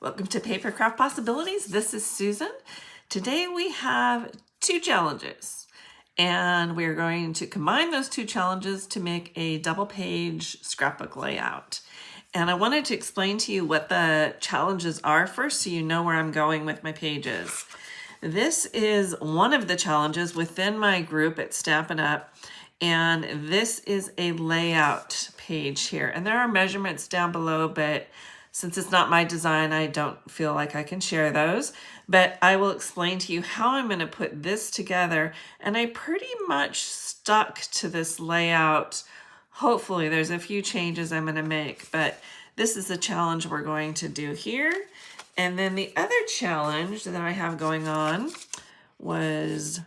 Welcome to Papercraft Possibilities. This is Susan. Today we have 2 challenges, and we're going to combine those 2 challenges to make a double page scrapbook layout. And I wanted to explain to you what the challenges are first so you know where I'm going with my pages. This is one of the challenges within my group at Stampin Up, and this is a layout page here. And there are measurements down below, but since it's not my design, I don't feel like I can share those, but I will explain to you how I'm going to put this together. And I pretty much stuck to this layout. Hopefully there's a few changes I'm going to make, but this is the challenge we're going to do here. And then the other challenge that I have going on was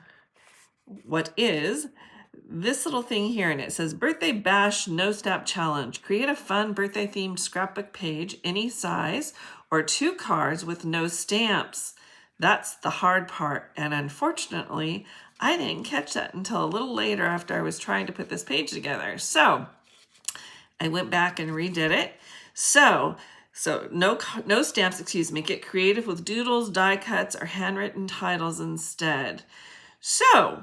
this little thing here, and it says Birthday Bash No Stamp Challenge. Create a fun birthday themed scrapbook page, any size, or 2 cards with no stamps. That's the hard part, and unfortunately, I didn't catch that until a little later after I was trying to put this page together. So I went back and redid it. So no stamps, excuse me. Get creative with doodles, die cuts, or handwritten titles instead. So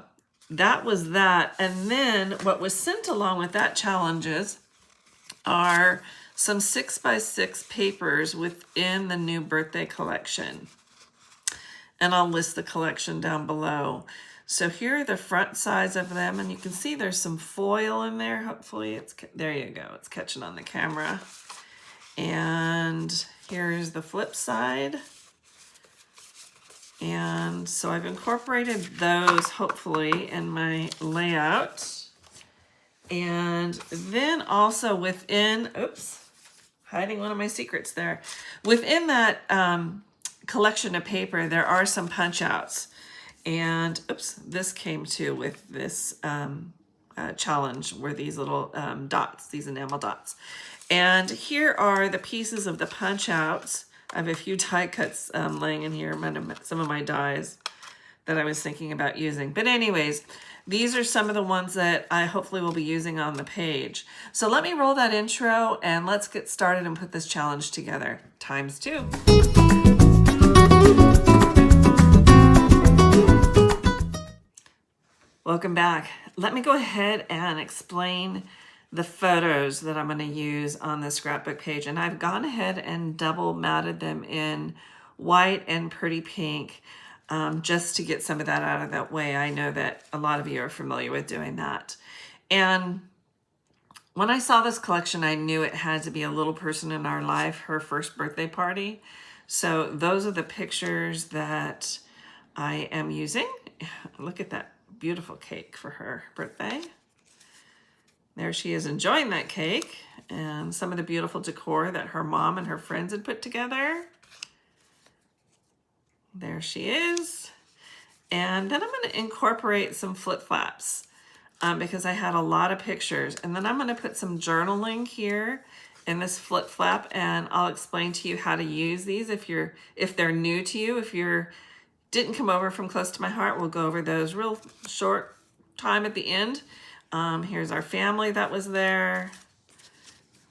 that was that. And then what was sent along with that challenges are some 6x6 papers within the new birthday collection. And I'll list the collection down below. So here are the front sides of them, and you can see there's some foil in there. Hopefully there you go. It's catching on the camera. And here's the flip side. And so I've incorporated those hopefully in my layout. And then also within, hiding one of my secrets there. Within that collection of paper, there are some punch outs. And this came too with this challenge were these little dots, these enamel dots. And here are the pieces of the punch outs. I have a few die cuts laying in here, some of my dies that I was thinking about using. But anyways, these are some of the ones that I hopefully will be using on the page. So let me roll that intro and let's get started and put this challenge together. ×2. Welcome back. Let me go ahead and explain the photos that I'm going to use on the scrapbook page. And I've gone ahead and double matted them in white and pretty pink just to get some of that out of that way. I know that a lot of you are familiar with doing that. And when I saw this collection, I knew it had to be a little person in our life, her first birthday party. So those are the pictures that I am using. Look at that beautiful cake for her birthday. There she is enjoying that cake and some of the beautiful decor that her mom and her friends had put together. There she is. And then I'm going to incorporate some flip-flaps because I had a lot of pictures. And then I'm going to put some journaling here in this flip-flap, and I'll explain to you how to use these if they're new to you. If you didn't come over from close to my heart, we'll go over those real short time at the end. Here's our family that was there.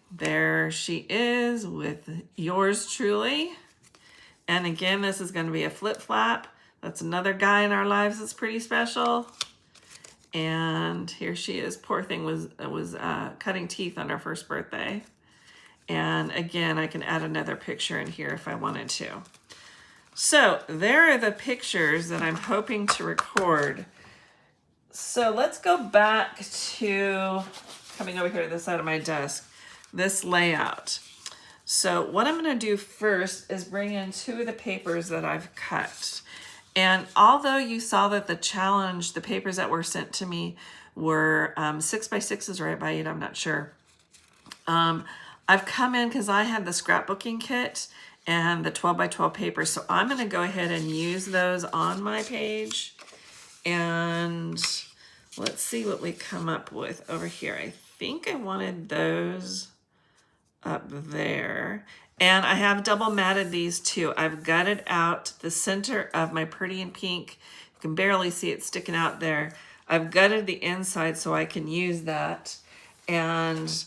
There she is with yours truly. And again, this is going to be a flip-flap. That's another guy in our lives that's pretty special. And here she is. Poor thing was cutting teeth on her first birthday. And again, I can add another picture in here if I wanted to. So there are the pictures that I'm hoping to record. So let's go back to coming over here to the side of my desk, this layout. So what I'm going to do first is bring in 2 of the papers that I've cut. And although you saw that the challenge, the papers that were sent to me were 6x6s or 8x8, I'm not sure. I've come in because I had the scrapbooking kit and the 12x12 paper. So I'm going to go ahead and use those on my page. And let's see what we come up with over here. I think I wanted those up there. And I have double matted these too. I've gutted out the center of my pretty in pink. You can barely see it sticking out there. I've gutted the inside so I can use that. And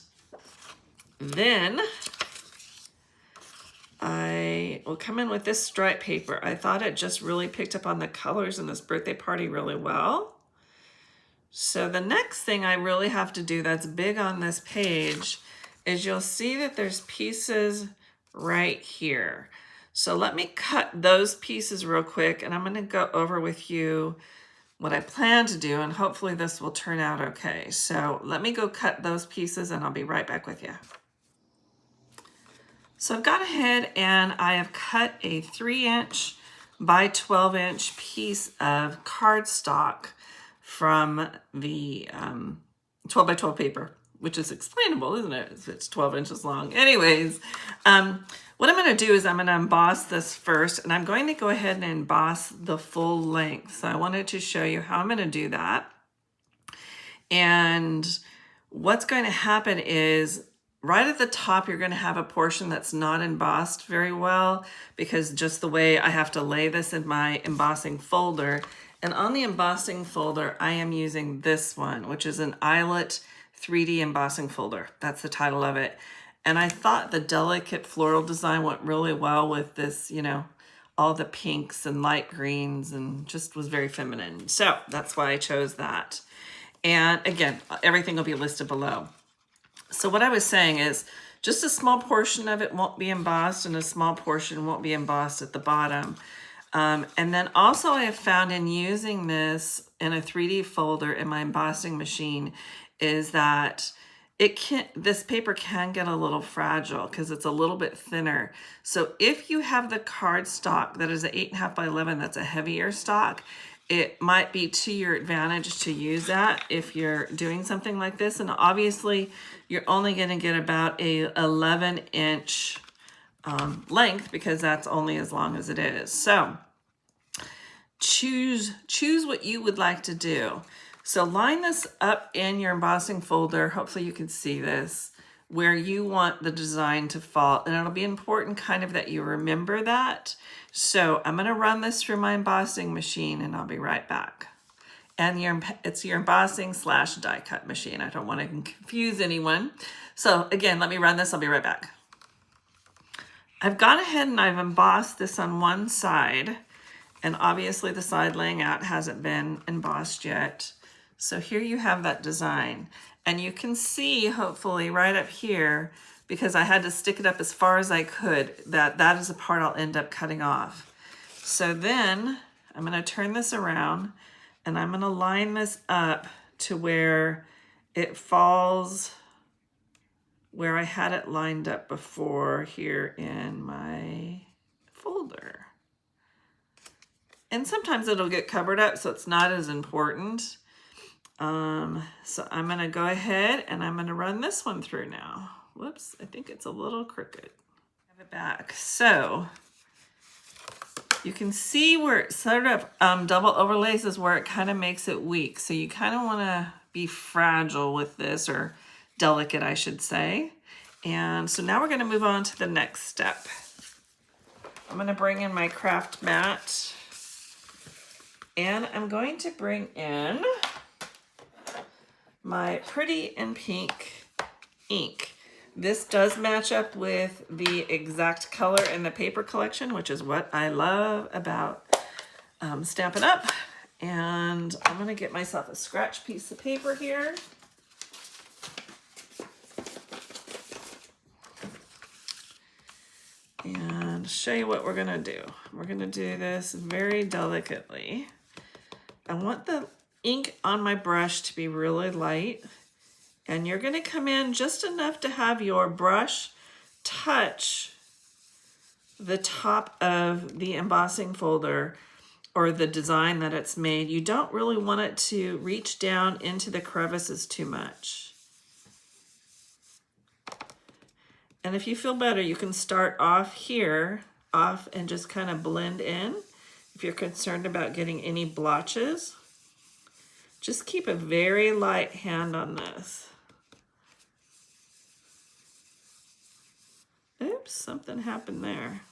then I will come in with this stripe paper. I thought it just really picked up on the colors in this birthday party really well. So the next thing I really have to do that's big on this page is you'll see that there's pieces right here. So let me cut those pieces real quick, and I'm going to go over with you what I plan to do, and hopefully this will turn out okay. So let me go cut those pieces and I'll be right back with you. So I've gone ahead and I have cut a 3" by 12" piece of cardstock from the 12 by 12 paper, which is explainable, isn't it? It's 12 inches long. Anyways, what I'm going to do is I'm going to emboss this first, and I'm going to go ahead and emboss the full length. So I wanted to show you how I'm going to do that. And what's going to happen is right at the top, you're going to have a portion that's not embossed very well because just the way I have to lay this in my embossing folder. And on the embossing folder, I am using this one, which is an eyelet 3D embossing folder. That's the title of it. And I thought the delicate floral design went really well with this, you know, all the pinks and light greens, and just was very feminine. So that's why I chose that. And again, everything will be listed below. So what I was saying is just a small portion of it won't be embossed and a small portion won't be embossed at the bottom. And then also I have found in using this in a 3D folder in my embossing machine is that this paper can get a little fragile because it's a little bit thinner. So if you have the card stock that is an 8.5 by 11, that's a heavier stock, it might be to your advantage to use that if you're doing something like this. And obviously you're only going to get about a 11" length because that's only as long as it is. So choose what you would like to do. So line this up in your embossing folder. Hopefully you can see this where you want the design to fall. And it'll be important kind of that you remember that. So I'm going to run this through my embossing machine and I'll be right back. And it's your embossing / die cut machine. I don't want to confuse anyone. So again, let me run this. I'll be right back. I've gone ahead and I've embossed this on one side. And obviously the side laying out hasn't been embossed yet. So here you have that design. And you can see, hopefully, right up here, because I had to stick it up as far as I could, that is the part I'll end up cutting off. So then I'm going to turn this around and I'm going to line this up to where it falls where I had it lined up before here in my folder. And sometimes it'll get covered up, so it's not as important. So I'm going to go ahead and I'm going to run this one through now. Whoops, I think it's a little crooked. Have it back. So you can see where it sort of double overlays is where it kind of makes it weak. So you kind of want to be fragile with this, or delicate, I should say. And so now we're going to move on to the next step. I'm going to bring in my craft mat. And I'm going to bring in my Pretty in Pink ink. This does match up with the exact color in the paper collection, which is what I love about Stampin' Up. And I'm going to get myself a scratch piece of paper here. And show you what we're going to do. We're going to do this very delicately. I want the ink on my brush to be really light, and you're going to come in just enough to have your brush touch the top of the embossing folder or the design that it's made. You don't really want it to reach down into the crevices too much. And if you feel better, you can start off here, and just kind of blend in. If you're concerned about getting any blotches, just keep a very light hand on this. Oops, something happened there.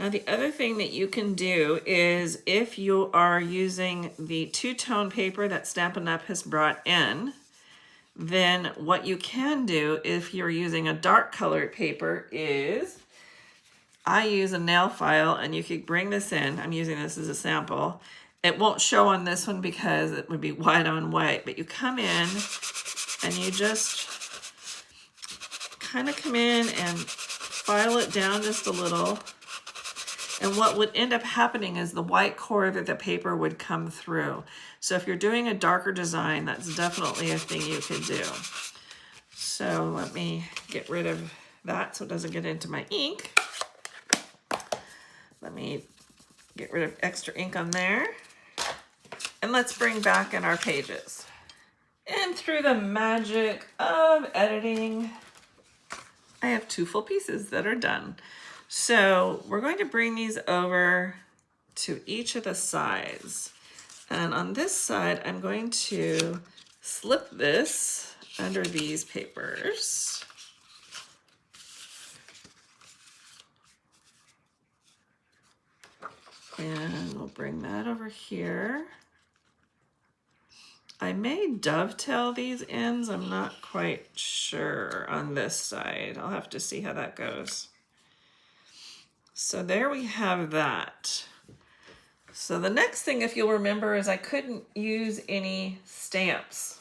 Now the other thing that you can do is if you are using the two-tone paper that Stampin' Up! Has brought in, then what you can do if you're using a dark colored paper is, I use a nail file, and you could bring this in. I'm using this as a sample. It won't show on this one because it would be white on white, but you come in and you just kind of come in and file it down just a little. And what would end up happening is the white core of the paper would come through. So if you're doing a darker design, that's definitely a thing you could do. So let me get rid of that so it doesn't get into my ink. Let me get rid of extra ink on there. And let's bring back in our pages. And through the magic of editing, I have 2 full pieces that are done. So we're going to bring these over to each of the sides. And on this side, I'm going to slip this under these papers. And we'll bring that over here. I may dovetail these ends. I'm not quite sure on this side. I'll have to see how that goes. So there we have that. So the next thing, if you'll remember, is I couldn't use any stamps.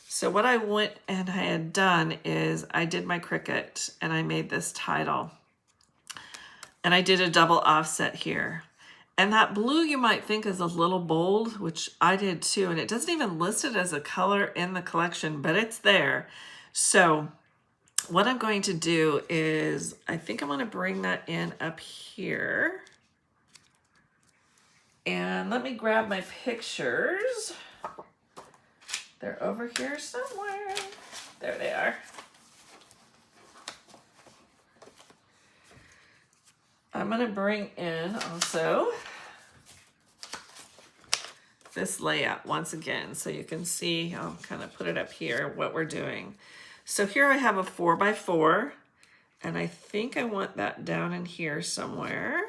So what I went and I had done is I did my Cricut and I made this title. And I did a double offset here. And that blue you might think is a little bold, which I did too. And it doesn't even list it as a color in the collection, but it's there. So what I'm going to do is, I think I'm going to bring that in up here. And let me grab my pictures. They're over here somewhere. There they are. I'm going to bring in also this layout once again so you can see. I'll kind of put it up here what we're doing. So here I have a 4x4, and I think I want that down in here somewhere.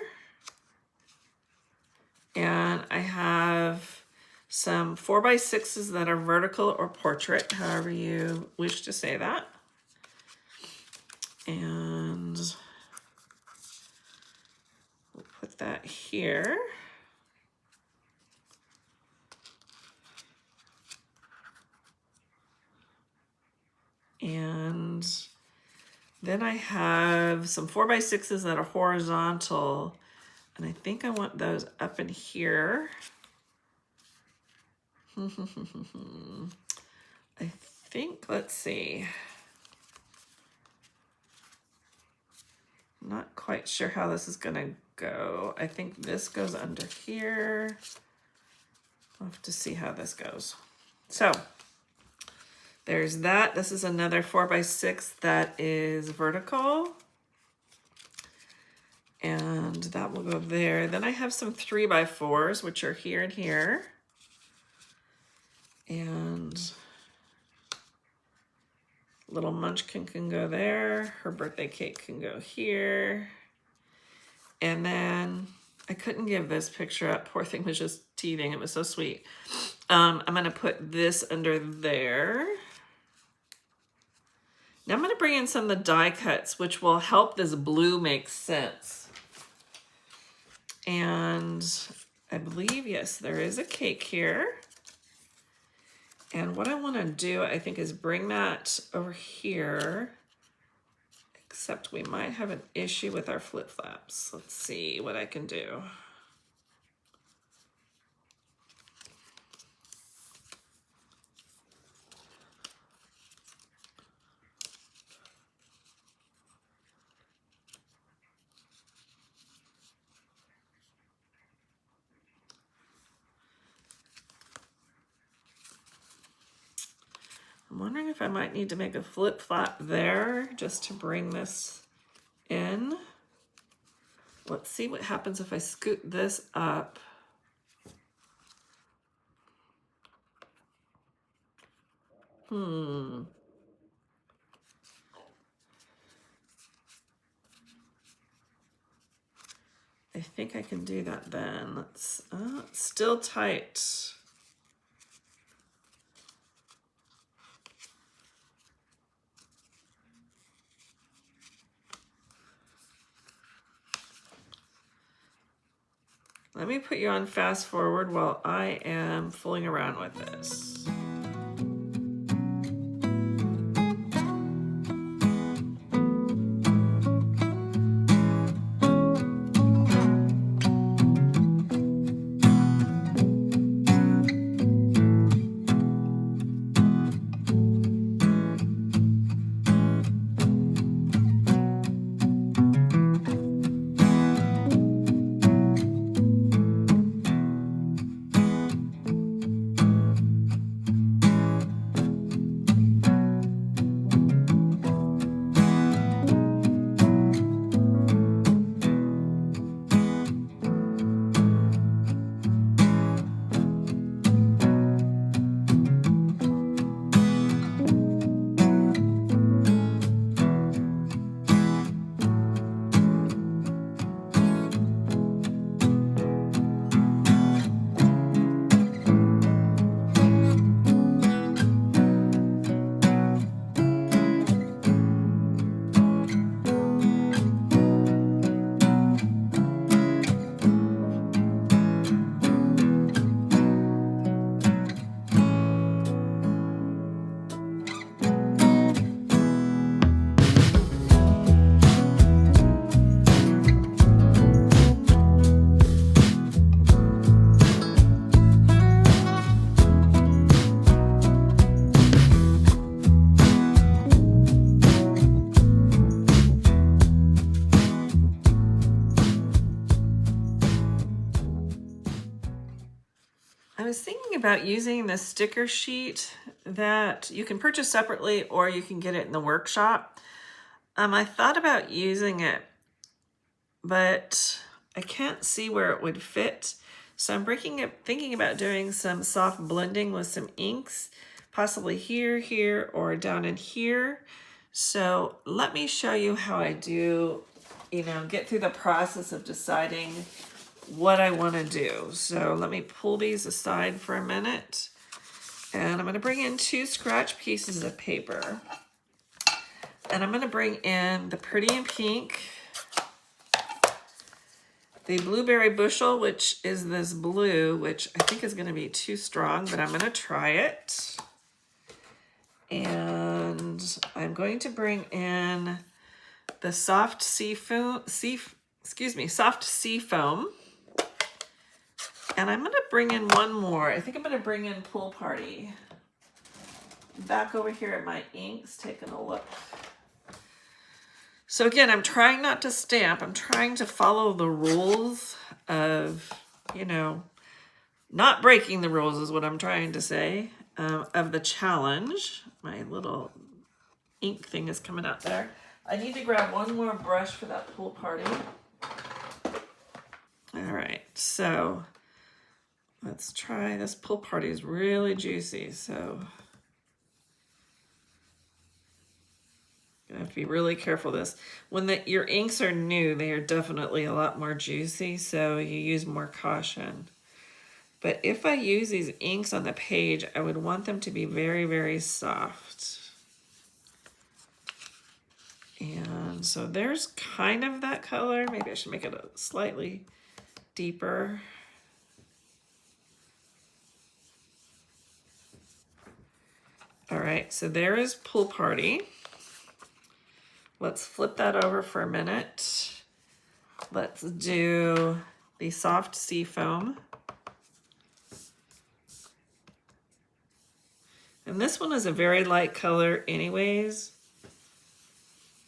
And I have some 4x6s that are vertical or portrait, however you wish to say that. And we'll put that here. And then I have some 4x6s that are horizontal, and I think I want those up in here. I think, let's see. Not quite sure how this is gonna go. I think this goes under here. I'll have to see how this goes. So there's that. This is another 4x6 that is vertical. And that will go there. Then I have some 3x4s, which are here and here. And little munchkin can go there. Her birthday cake can go here. And then I couldn't give this picture up. Poor thing was just teething. It was so sweet. I'm going to put this under there. Now I'm going to bring in some of the die cuts, which will help this blue make sense. And I believe, yes, there is a cake here. And what I want to do, I think, is bring that over here. Except we might have an issue with our flip flaps. Let's see what I can do. I'm wondering if I might need to make a flip flap there just to bring this in. Let's see what happens if I scoot this up. I think I can do that then. Let's, it's still tight. Let me put you on fast forward while I am fooling around with this. I was thinking about using the sticker sheet that you can purchase separately or you can get it in the workshop. I thought about using it, but I can't see where it would fit. So I'm thinking about doing some soft blending with some inks, possibly here, here, or down in here. So let me show you how I do, get through the process of deciding what I want to do. So let me pull these aside for a minute, and I'm going to bring in 2 scratch pieces of paper, and I'm going to bring in the Pretty in Pink, the Blueberry Bushel, which is this blue, which I think is going to be too strong, but I'm going to try it. And I'm going to bring in the soft sea foam. And I'm going to bring in one more. I think I'm going to bring in Pool Party. Back over here at my inks, taking a look. So again, I'm trying not to stamp. I'm trying to follow the rules of, not breaking the rules is what I'm trying to say, of the challenge. My little ink thing is coming out there. I need to grab one more brush for that Pool Party. All right, so let's try this. Pool Party is really juicy, so you have to be really careful with this. When your inks are new, they are definitely a lot more juicy, so you use more caution. But if I use these inks on the page, I would want them to be very, very soft. And so there's kind of that color. Maybe I should make it a slightly deeper. All right, so there is Pool Party. Let's flip that over for a minute. Let's do the soft sea foam. And this one is a very light color anyways.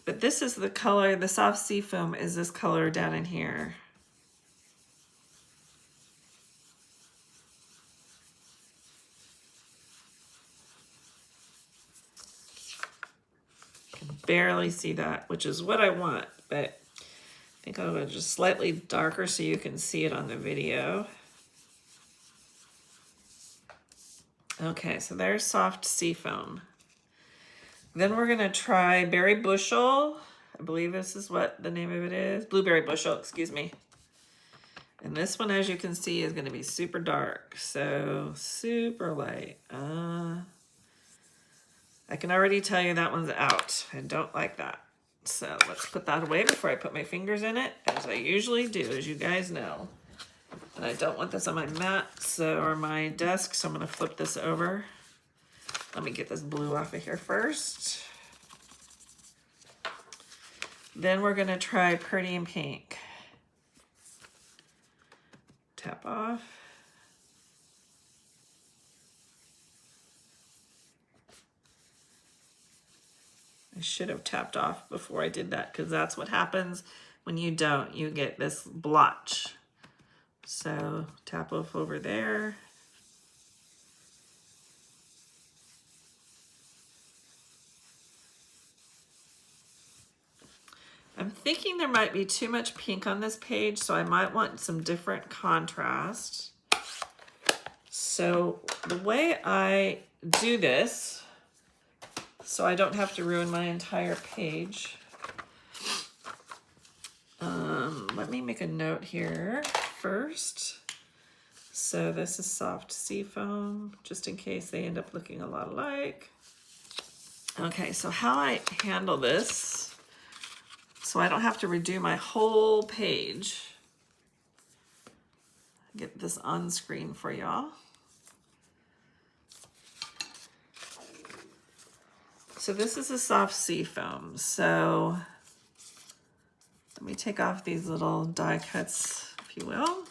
But this is the color, the soft sea foam is this color down in here. I can barely see that, which is what I want, but I think I'll go just slightly darker so you can see it on the video. Okay, so there's soft sea foam. Then we're gonna try Berry Bushel. I believe this is what the name of it is. Blueberry Bushel, excuse me. And this one, as you can see, is going to be super dark, so super light. I can already tell you that one's out. I don't like that. So let's put that away before I put my fingers in it, as I usually do, as you guys know. And I don't want this on my mat or my desk, so I'm going to flip this over. Let me get this blue off of here first. Then we're going to try Pretty in Pink. Tap off. I should have tapped off before I did that, because that's what happens when you don't. You get this blotch. So tap off over there. I'm thinking there might be too much pink on this page, so I might want some different contrast. So the way I do this, so I don't have to ruin my entire page. Let me make a note here first. So this is soft seafoam, just in case they end up looking a lot alike. Okay, so how I handle this, so I don't have to redo my whole page. Get this on screen for y'all. So this is a soft seafoam. So let me take off these little die cuts, if you will,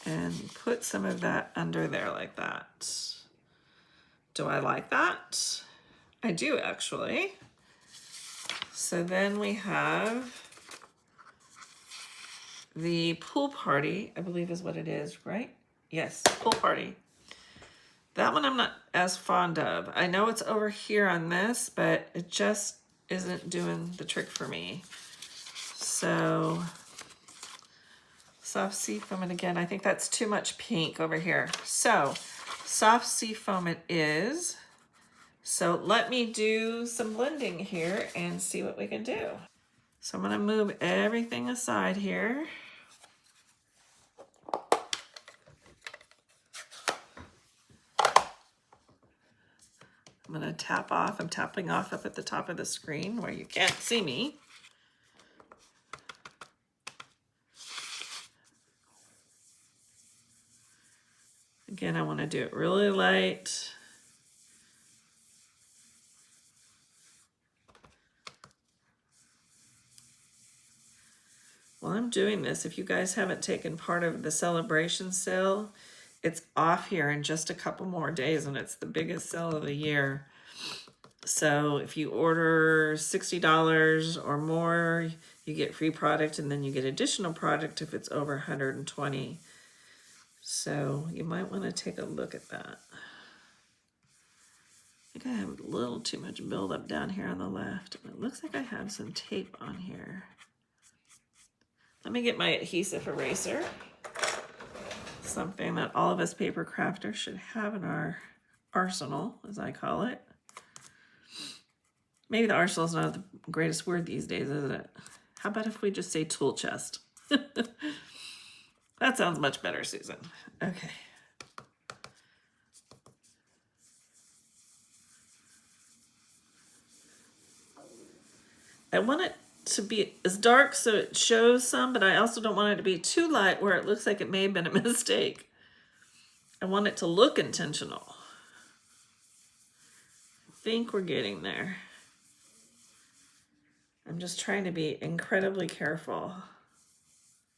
and put some of that under there like that. Do I like that? I do, actually. So then we have the pool party, I believe is what it is, right? Yes, pool party. That one I'm not as fond of. I know it's over here on this, but it just isn't doing the trick for me. So, soft seafoam, and again, I think that's too much pink over here. So, soft seafoam it is. So let me do some blending here and see what we can do. So I'm gonna move everything aside here. I'm gonna tap off. I'm tapping off up at the top of the screen where you can't see me. Again, I wanna do it really light. While I'm doing this, if you guys haven't taken part of the celebration sale, it's off here in just a couple more days, and it's the biggest sale of the year. So if you order $60 or more, you get free product, and then you get additional product if it's over 120. So you might want to take a look at that. I think I have a little too much buildup down here on the left. It looks like I have some tape on here. Let me get my adhesive eraser. Something that all of us paper crafters should have in our arsenal, as I call it. Maybe the arsenal is not the greatest word these days, is it? How about if we just say tool chest? That sounds much better, Susan. Okay. I want it to be as dark so it shows some, but I also don't want it to be too light where it looks like it may have been a mistake. I want it to look intentional. I think we're getting there. I'm just trying to be incredibly careful.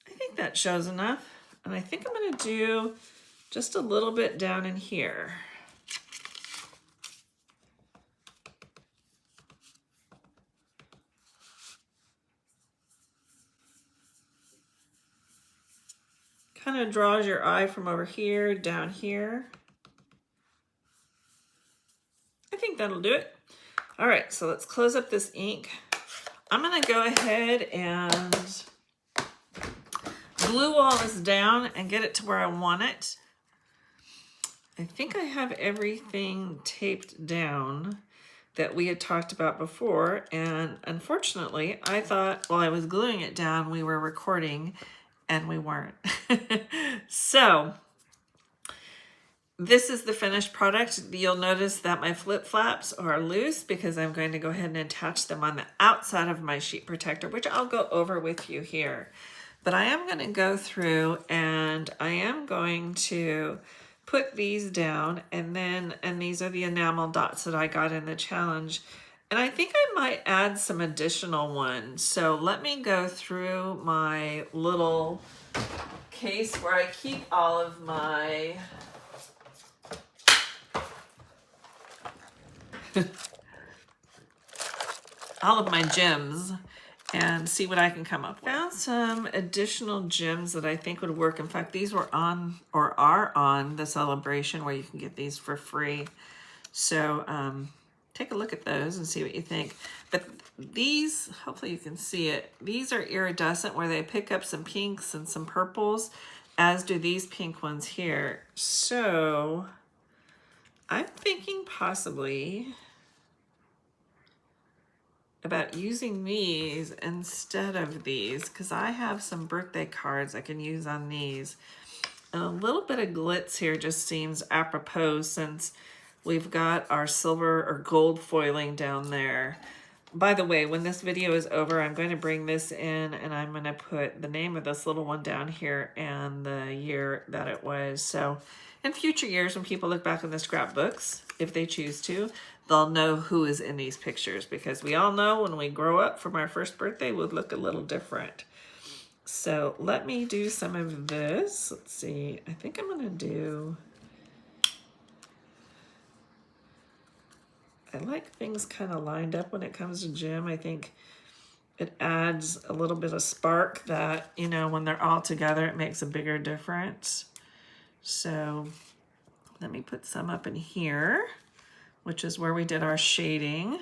I think that shows enough. And I think I'm going to do just a little bit down in here. Kind of draws your eye from over here down here. I think that'll do it. All right, so let's close up this ink. I'm gonna go ahead and glue all this down and get it to where I want it. I think I have everything taped down that we had talked about before, and unfortunately I thought while I was gluing it down we were recording, and we weren't. So this is the finished product. You'll notice that my flip flaps are loose because I'm going to go ahead and attach them on the outside of my sheet protector, which I'll go over with you here. But I am going to go through and I am going to put these down, and these are the enamel dots that I got in the challenge. And I think I might add some additional ones. So let me go through my little case where I keep all of my gems and see what I can come up with. Found some additional gems that I think would work. In fact, these were on or are on the celebration where you can get these for free. So take a look at those and see what you think. But these, hopefully you can see it, these are iridescent where they pick up some pinks and some purples, as do these pink ones here. So I'm thinking possibly about using these instead of these, because I have some birthday cards I can use on these. And a little bit of glitz here just seems apropos since we've got our silver or gold foiling down there. By the way, when this video is over, I'm going to bring this in and I'm going to put the name of this little one down here and the year that it was. So in future years, when people look back in the scrapbooks, if they choose to, they'll know who is in these pictures, because we all know when we grow up from our first birthday, we'll look a little different. So let me do some of this. Let's see, I think I'm gonna do, I like things kind of lined up when it comes to gem. I think it adds a little bit of spark that, you know, when they're all together, it makes a bigger difference. So let me put some up in here, which is where we did our shading.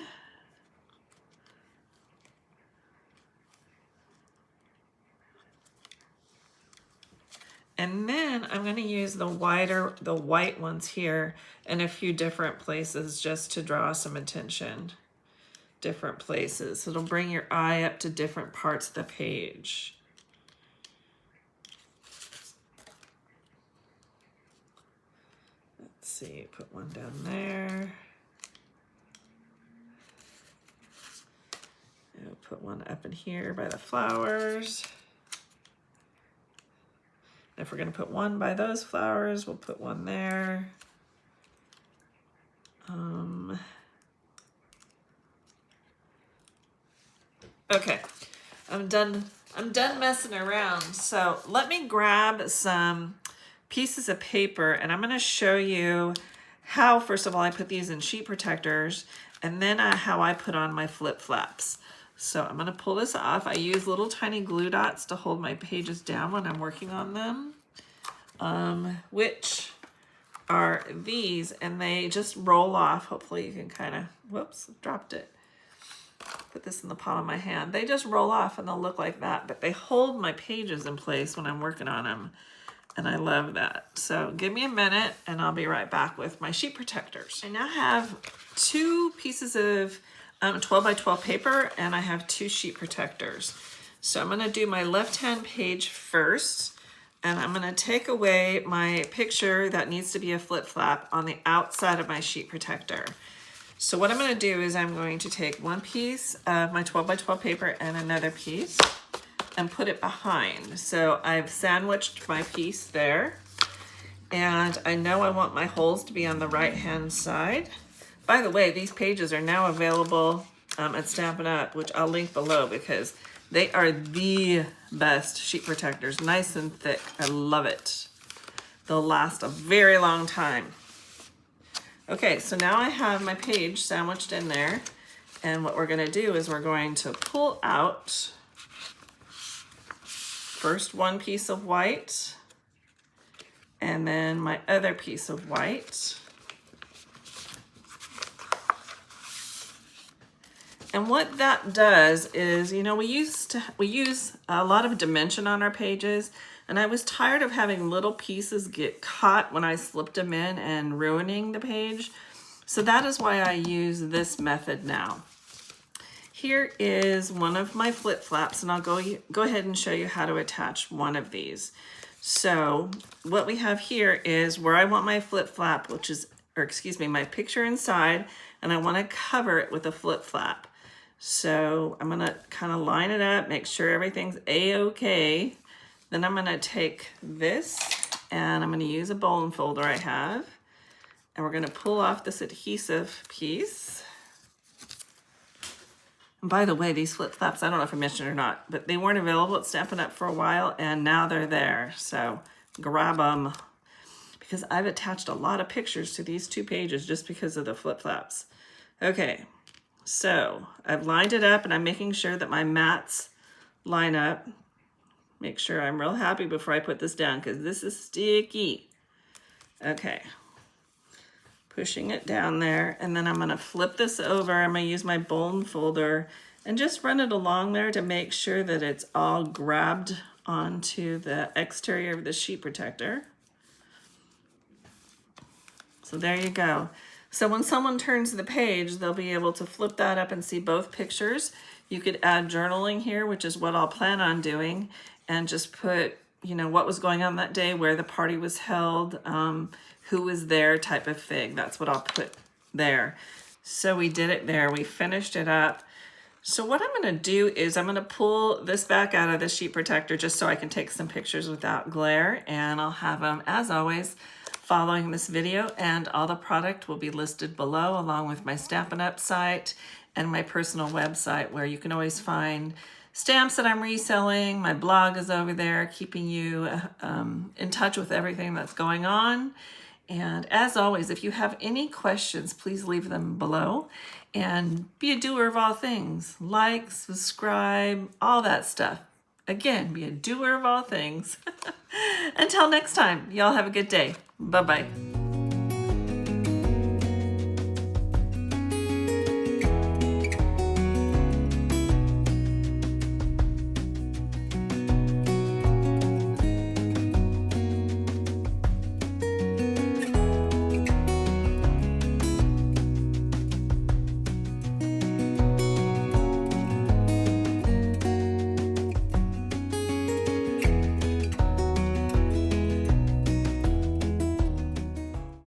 And then I'm going to use the white ones here in a few different places just to draw some attention. Different places. So it'll bring your eye up to different parts of the page. Let's see, put one down there. I'll put one up in here by the flowers. If we're going to put one by those flowers, we'll put one there. Okay, I'm done messing around. So let me grab some pieces of paper and I'm going to show you how, first of all, I put these in sheet protectors, and then how I put on my flip flaps. So I'm going to pull this off. I use little tiny glue dots to hold my pages down when I'm working on them, which are these, and they just roll off. Hopefully you can kind of, whoops, dropped it. Put this in the palm of my hand. They just roll off and they'll look like that, but they hold my pages in place when I'm working on them. And I love that. So give me a minute and I'll be right back with my sheet protectors. I now have 2 pieces of 12 by 12 paper, and I have 2 sheet protectors. So I'm gonna do my left-hand page first, and I'm gonna take away my picture that needs to be a flip flap on the outside of my sheet protector. So what I'm gonna do is I'm going to take one piece of my 12 by 12 paper and another piece and put it behind. So I've sandwiched my piece there, and I know I want my holes to be on the right-hand side. By the way, these pages are now available at Stampin Up, which I'll link below, because they are the best sheet protectors. Nice and thick. I love it. They'll last a very long time. Okay, so now I have my page sandwiched in there, and what we're going to do is we're going to pull out first one piece of white, and then my other piece of white. And what that does is, you know, we use a lot of dimension on our pages, and I was tired of having little pieces get caught when I slipped them in and ruining the page. So that is why I use this method now. here is one of my flip flaps, and I'll go ahead and show you how to attach one of these. So what we have here is where I want my flip flap, which is, or excuse me, my picture inside, and I want to cover it with a flip flap. So I'm gonna kind of line it up, make sure everything's a-okay. Then I'm gonna take this and I'm gonna use a bone folder I have, and we're gonna pull off this adhesive piece. And by the way, these flip flaps, I don't know if I mentioned or not, but they weren't available at Stampin' Up for a while, and now they're there. So grab them, because I've attached a lot of pictures to these 2 pages just because of the flip flaps. Okay, so I've lined it up and I'm making sure that my mats line up. Make sure I'm real happy before I put this down because this is sticky. Okay, pushing it down there, and then I'm gonna flip this over. I'm gonna use my bone folder and just run it along there to make sure that it's all grabbed onto the exterior of the sheet protector. So there you go. So when someone turns the page, they'll be able to flip that up and see both pictures. You could add journaling here, which is what I'll plan on doing, and just put, you know, what was going on that day, where the party was held, who was there, type of thing. That's what I'll put there. So we did it there. We finished it up. So what I'm going to do is I'm going to pull this back out of the sheet protector just so I can take some pictures without glare, and I'll have them, as always, following this video, and all the product will be listed below, along with my Stampin' Up site and my personal website, where you can always find stamps that I'm reselling. My blog is over there, keeping you in touch with everything that's going on. And as always, if you have any questions, please leave them below, and be a doer of all things. Like, subscribe, all that stuff. Again, be a doer of all things. Until next time, y'all have a good day. Bye-bye.